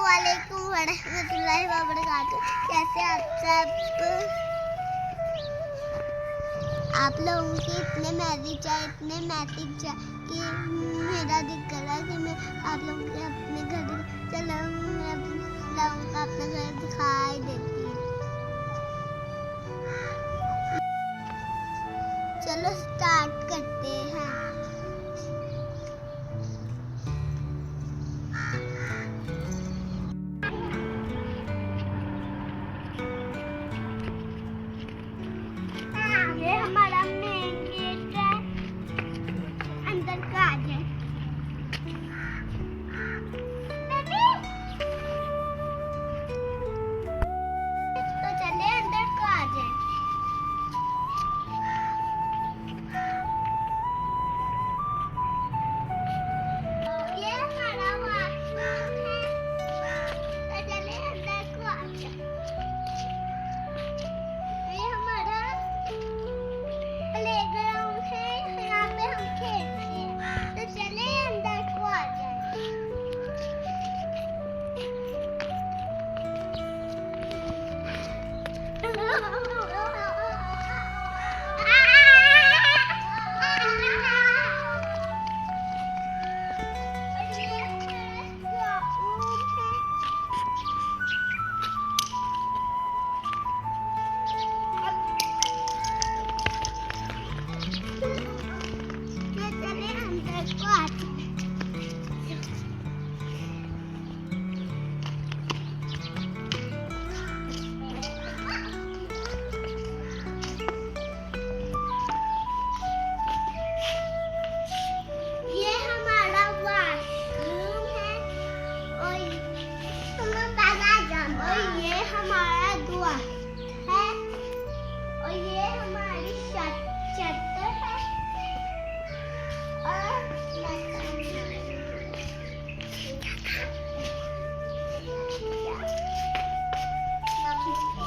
अस्सलामुअलैकुम वरहमतुल्लाहि वबरकातुह। कैसे आप लोगों के इतने मैसेज आए कि मेरा दिल करा कि मैं आप लोगों के अपने घर चलो मैं लोगों का अपना घर दिखाई देती हूँ। चलो स्टार्ट करते हैं। ये हमारा मेन गेट है, अंदर का आ जाए। तो चले अंदर का आ जाए। ये हमारा वॉशरूम है, तो चले अंदर को आ जाए। ये हमारा प्लेग्राउंड है, यहाँ पे हम खेलते हैं, तो चले अंदर को आ जाए।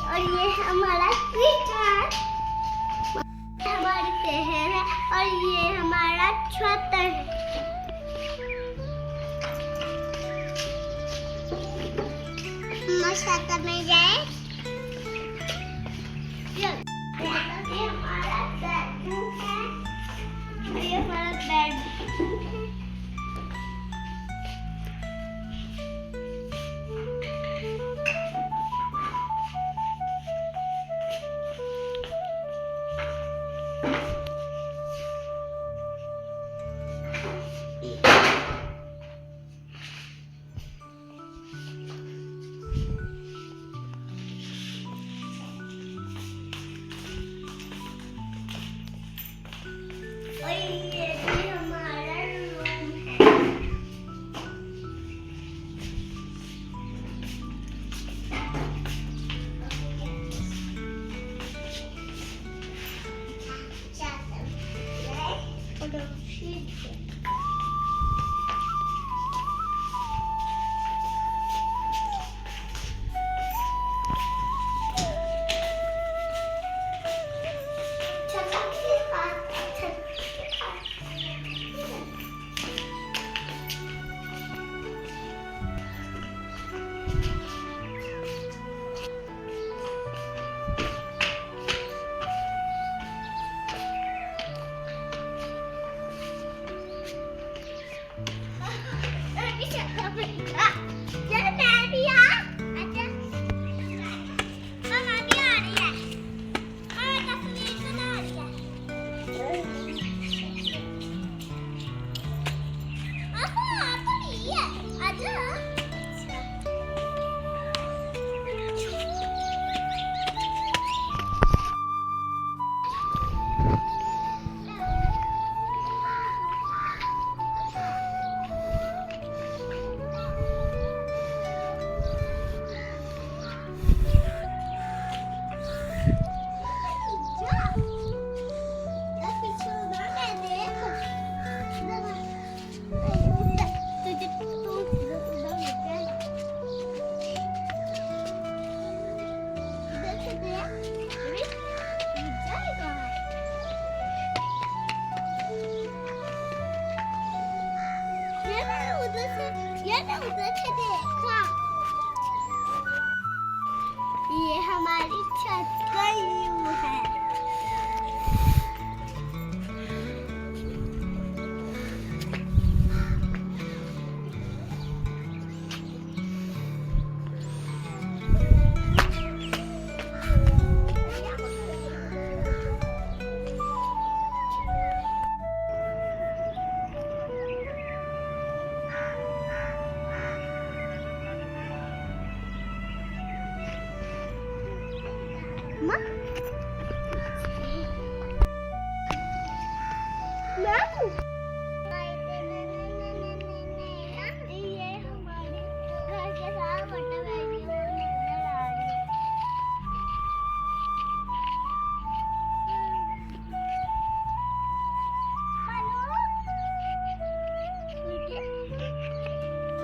और ये हमारा किचन, हमारी शहर है, और ये हमारा छत है। छत में जाए। ये हमारा बेडरूम है, और ये हमारा बेडरूम है। ये हमारी छत का व्यू है। माँ ये हमारे घर के साथ बटा बैठी नजर आ रही है। हेलो बेटे,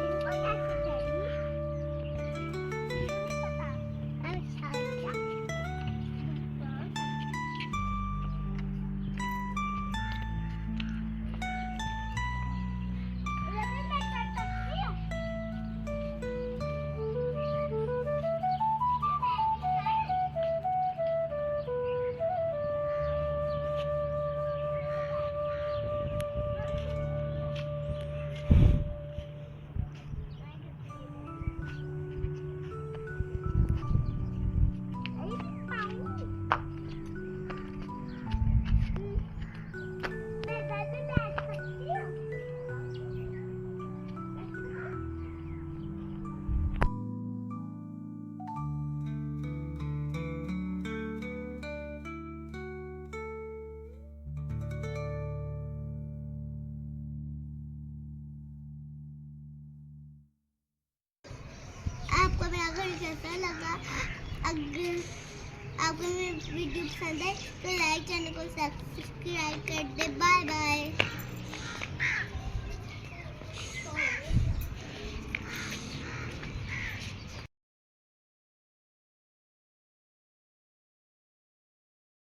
इनको कैसे चाहिए पता? अच्छा क्या आपको मेरा घर कैसा लगा? अगर आपको मेरी वीडियो पसंद है तो लाइक, चैनल को सब्सक्राइब कर दे। Bye bye.